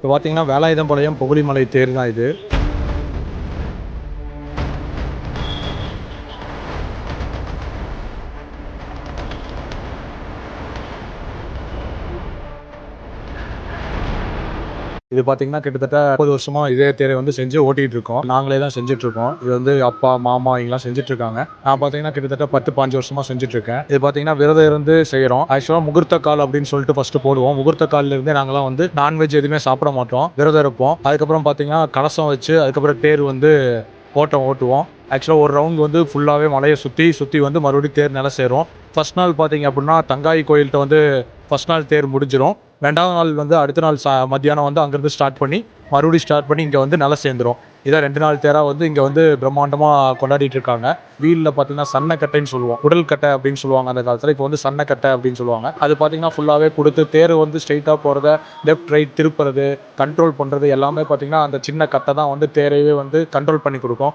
இப்போ பார்த்தீங்கன்னா வேலாயுதம்பாளையம் புகழிமலை தேர் தான் இது. இது பார்த்தீங்கன்னா கிட்டத்தட்ட 30 வருஷமா இதே தேரை வந்து செஞ்சு ஓட்டிட்டு இருக்கோம். நாங்களே தான் செஞ்சுட்டு இருக்கோம். இது வந்து அப்பா, மாமா இவங்கலாம் செஞ்சுட்டு இருக்காங்க. நான் பார்த்தீங்கன்னா கிட்டத்தட்ட 10, 15 வருஷமா செஞ்சுட்டு இருக்கேன். இது பார்த்தீங்கன்னா விரதம் இருந்து செய்றோம். ஆக்சுவலா முகூர்த்த கால் அப்படின்னு சொல்லிட்டு ஃபர்ஸ்ட் போடுவோம். முகூர்த்த கால்ல இருந்தே நாங்கலாம் வந்து நான்வெஜ் எதுவுமே சாப்பிட மாட்டோம். விரதம் இருப்போம். அதுக்கப்புறம் பார்த்தீங்கன்னா கலசம் வச்சு அதுக்கப்புறம் தேர் வந்து ஓட்டம் ஓட்டுவோம். ஆக்சுவலா ஒரு ரவுண்ட் வந்து ஃபுல்லாவே மலைய சுத்தி வந்து மறுபடியும் தேர் நிலை சேரும். ஃபர்ஸ்ட் நாள் பார்த்தீங்க அப்படின்னா தங்காய் கோயில்கிட்ட வந்து ஃபர்ஸ்ட் நாள் தேர் முடிஞ்சிரும். 2வது நாள் வந்து அடுத்த நாள் மத்தியானம் வந்து அங்கேருந்து ஸ்டார்ட் பண்ணி மறுபடியும் ஸ்டார்ட் பண்ணி இங்கே வந்து நிலை சேர்ந்துரும். இதான் 2 நாள் தேரா வந்து இங்கே வந்து பிரம்மாண்டமா கொண்டாடிட்டு இருக்காங்க. வீல்ல பார்த்தீங்கன்னா சன்னக்கட்டைன்னு சொல்லுவோம். உடல் கட்டை அப்படின்னு சொல்லுவாங்க அந்த காலத்தில். இப்போ வந்து சன்னக்கட்டை அப்படின்னு சொல்லுவாங்க. அது பார்த்தீங்கன்னா ஃபுல்லாவே கொடுத்து தேர் வந்து ஸ்ட்ரெயிட்டாக போகிறத லெஃப்ட் ரைட் திருப்புறது கண்ட்ரோல் பண்ணுறது எல்லாமே பார்த்தீங்கன்னா அந்த சின்ன கட்டை தான் வந்து தேரையே வந்து கண்ட்ரோல் பண்ணி கொடுக்கும்.